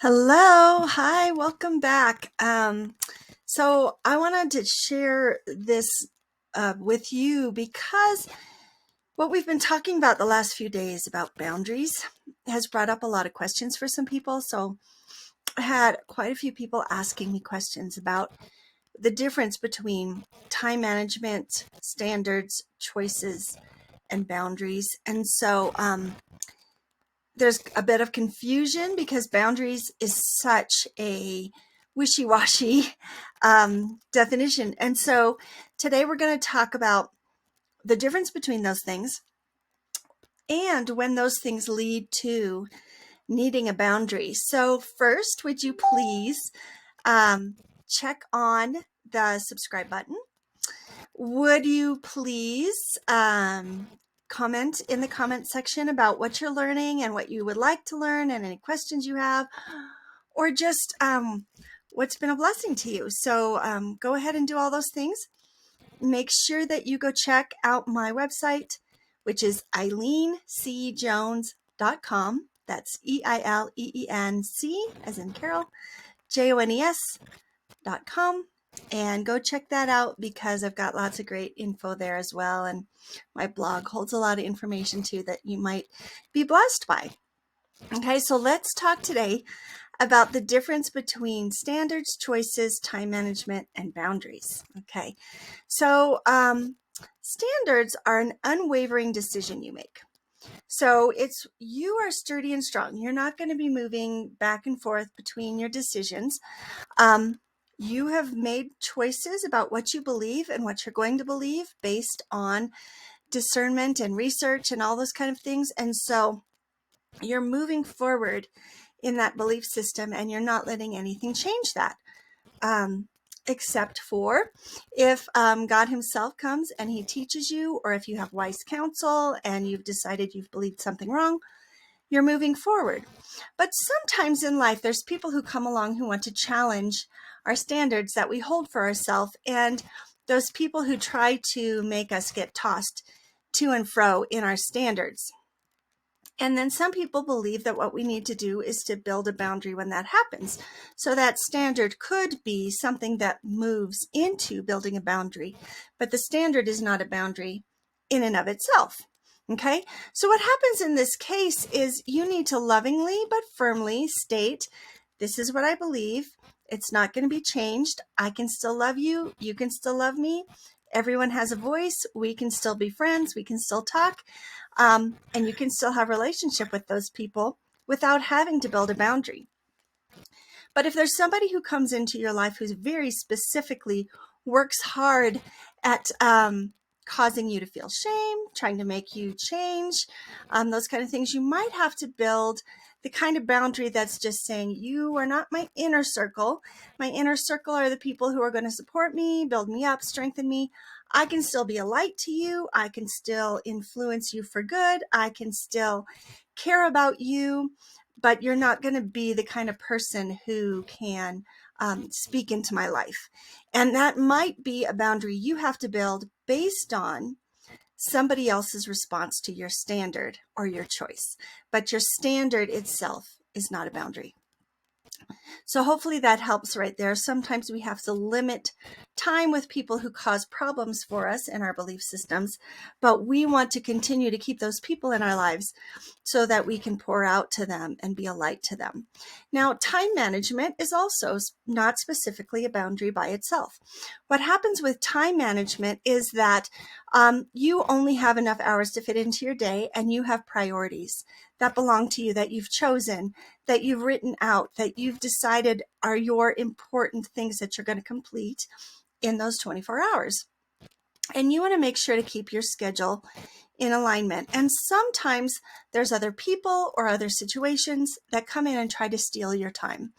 Hello, hi, welcome back. So I wanted to share this with you because what we've been talking about the last few days about boundaries has brought up a lot of questions for some people. So I had quite a few people asking me questions about the difference between time management, standards, choices, and boundaries. And so there's a bit of confusion because boundaries is such a wishy-washy definition. And so today we're going to talk about the difference between those things and when those things lead to needing a boundary. So first, would you please check on the subscribe button? Would you please comment in the comment section about what you're learning and what you would like to learn and any questions you have, or just what's been a blessing to you? So go ahead and do all those things. Make sure that you go check out my website, which is EileenCJones.com. That's EILEENC as in Carol, JONES.com. And go check that out because I've got lots of great info there as well. And my blog holds a lot of information too that you might be blessed by. Okay, so let's talk today about the difference between standards, choices, time management, and boundaries. Okay, so standards are an unwavering decision you make. So you are sturdy and strong. You're not going to be moving back and forth between your decisions. You have made choices about what you believe and what you're going to believe based on discernment and research and all those kind of things. And so you're moving forward in that belief system and you're not letting anything change that. Except for if God himself comes and he teaches you, or if you have wise counsel and you've decided you've believed something wrong, you're moving forward. But sometimes in life, there's people who come along who want to challenge our standards that we hold for ourselves, and those people who try to make us get tossed to and fro in our standards. And then some people believe that what we need to do is to build a boundary when that happens. So that standard could be something that moves into building a boundary, but the standard is not a boundary in and of itself. Okay, so what happens in this case is you need to lovingly but firmly state, this is what I believe. It's not going to be changed. I can still love you. You can still love me. Everyone has a voice. We can still be friends. We can still talk. And you can still have a relationship with those people without having to build a boundary. But if there's somebody who comes into your life who's very specifically works hard at causing you to feel shame, trying to make you change, those kind of things, you might have to build the kind of boundary that's just saying, you are not my inner circle. My inner circle are the people who are going to support me, build me up, strengthen me. I can still be a light to you. I can still influence you for good. I can still care about you, but you're not going to be the kind of person who can speak into my life. And that might be a boundary you have to build based on somebody else's response to your standard or your choice. But your standard itself is not a boundary. So hopefully that helps right there. Sometimes we have to limit time with people who cause problems for us in our belief systems, but we want to continue to keep those people in our lives so that we can pour out to them and be a light to them. Now, time management is also not specifically a boundary by itself. What happens with time management is that you only have enough hours to fit into your day, and you have priorities that belong to you, that you've chosen, that you've written out, that you've decided are your important things that you're going to complete in those 24 hours. And you want to make sure to keep your schedule in alignment. And sometimes there's other people or other situations that come in and try to steal your time.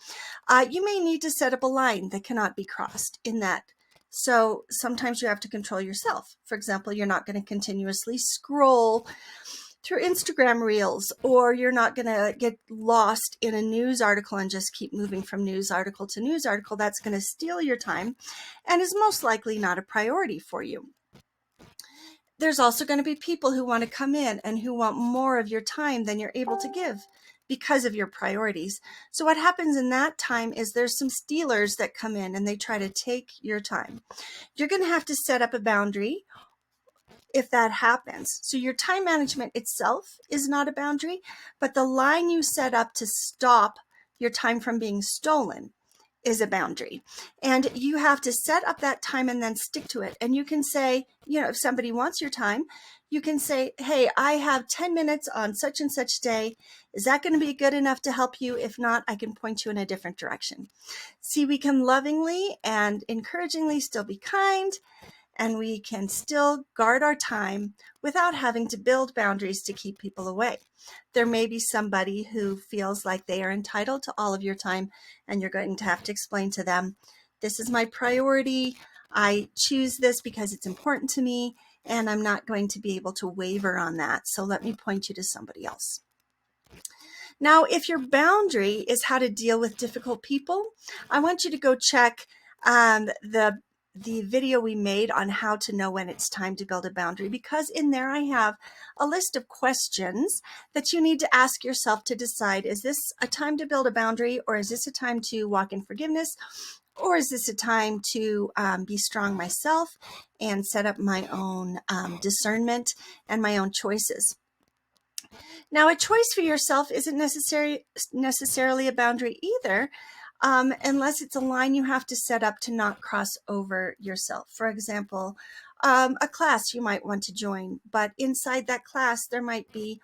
You may need to set up a line that cannot be crossed in that. So sometimes you have to control yourself. For example, you're not going to continuously scroll through Instagram reels, or you're not going to get lost in a news article and just keep moving from news article to news article. That's going to steal your time and is most likely not a priority for you. There's also going to be people who want to come in and who want more of your time than you're able to give because of your priorities. So what happens in that time is there's some stealers that come in and they try to take your time. You're going to have to set up a boundary if that happens. So your time management itself is not a boundary, but the line you set up to stop your time from being stolen is a boundary. And you have to set up that time and then stick to it. And you can say, if somebody wants your time, you can say, hey, I have 10 minutes on such and such day. Is that going to be good enough to help you? If not, I can point you in a different direction. See, we can lovingly and encouragingly still be kind, and we can still guard our time without having to build boundaries to keep people away. There may be somebody who feels like they are entitled to all of your time, and you're going to have to explain to them, this is my priority. I choose this because it's important to me, and I'm not going to be able to waver on that. So let me point you to somebody else. Now, if your boundary is how to deal with difficult people, I want you to go check the video we made on how to know when it's time to build a boundary, because in there I have a list of questions that you need to ask yourself to decide, is this a time to build a boundary, or is this a time to walk in forgiveness, or is this a time to be strong myself and set up my own discernment and my own choices? Now, a choice for yourself isn't necessarily a boundary either, unless it's a line you have to set up to not cross over yourself. For example, a class you might want to join, but inside that class there might be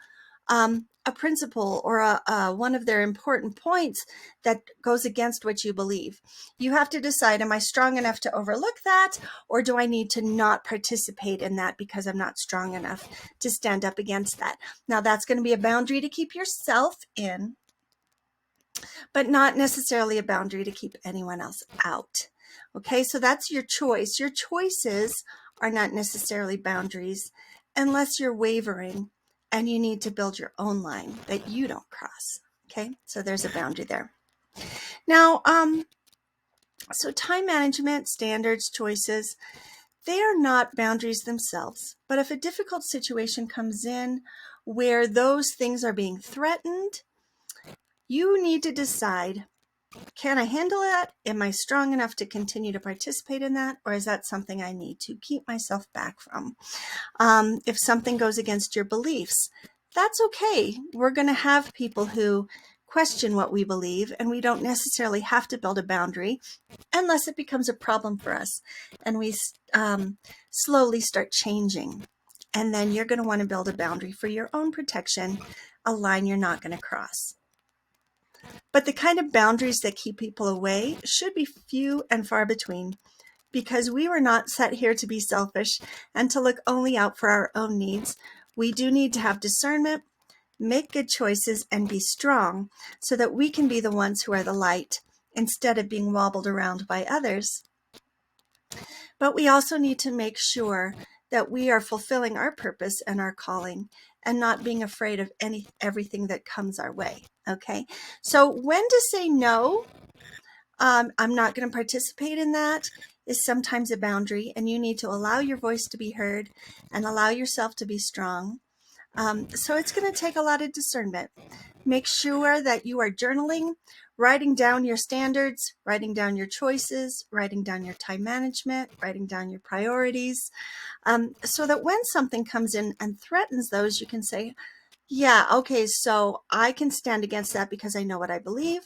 a principle or one of their important points that goes against what you believe. You have to decide, am I strong enough to overlook that, or do I need to not participate in that because I'm not strong enough to stand up against that? Now, that's going to be a boundary to keep yourself in, but not necessarily a boundary to keep anyone else out. Okay, so that's your choice. Your choices are not necessarily boundaries unless you're wavering and you need to build your own line that you don't cross. Okay, so there's a boundary there. Now, so time management, standards, choices, they are not boundaries themselves. But if a difficult situation comes in where those things are being threatened, you need to decide, can I handle that? Am I strong enough to continue to participate in that? Or is that something I need to keep myself back from? If something goes against your beliefs, that's okay. We're going to have people who question what we believe, and we don't necessarily have to build a boundary unless it becomes a problem for us and we slowly start changing. And then you're going to want to build a boundary for your own protection, a line you're not going to cross. But the kind of boundaries that keep people away should be few and far between, because we were not set here to be selfish and to look only out for our own needs. We do need to have discernment, make good choices, and be strong so that we can be the ones who are the light instead of being wobbled around by others. But we also need to make sure that we are fulfilling our purpose and our calling and not being afraid of everything that comes our way. Okay, so when to say no, I'm not going to participate in that, is sometimes a boundary, and you need to allow your voice to be heard and allow yourself to be strong. So it's going to take a lot of discernment. Make sure that you are journaling, writing down your standards, writing down your choices, writing down your time management, writing down your priorities, so that when something comes in and threatens those, you can say, yeah, okay, so I can stand against that because I know what I believe.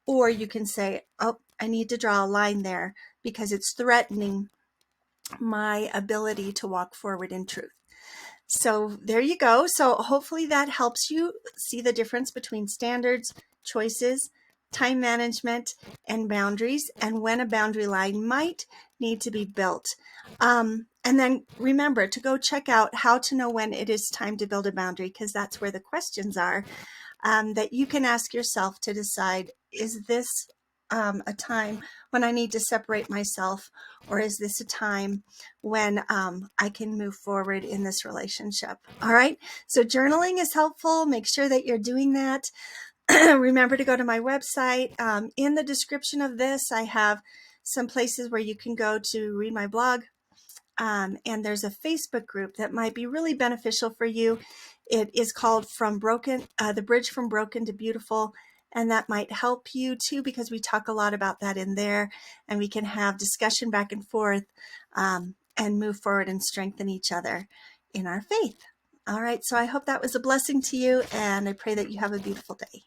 Or you can say, oh, I need to draw a line there because it's threatening my ability to walk forward in truth. So there you go. So hopefully that helps you see the difference between standards, choices, time management, and boundaries, and when a boundary line might need to be built. And then remember to go check out how to know when it is time to build a boundary, because that's where the questions are that you can ask yourself to decide, is this a time when I need to separate myself, or is this a time when I can move forward in this relationship? All right, so journaling is helpful. Make sure that you're doing that. Remember to go to my website. In the description of this, I have some places where you can go to read my blog. and there's a Facebook group that might be really beneficial for you. It is called The Bridge from Broken to Beautiful. And that might help you too, because we talk a lot about that in there, and we can have discussion back and forth, and move forward and strengthen each other in our faith. All right. So I hope that was a blessing to you, and I pray that you have a beautiful day.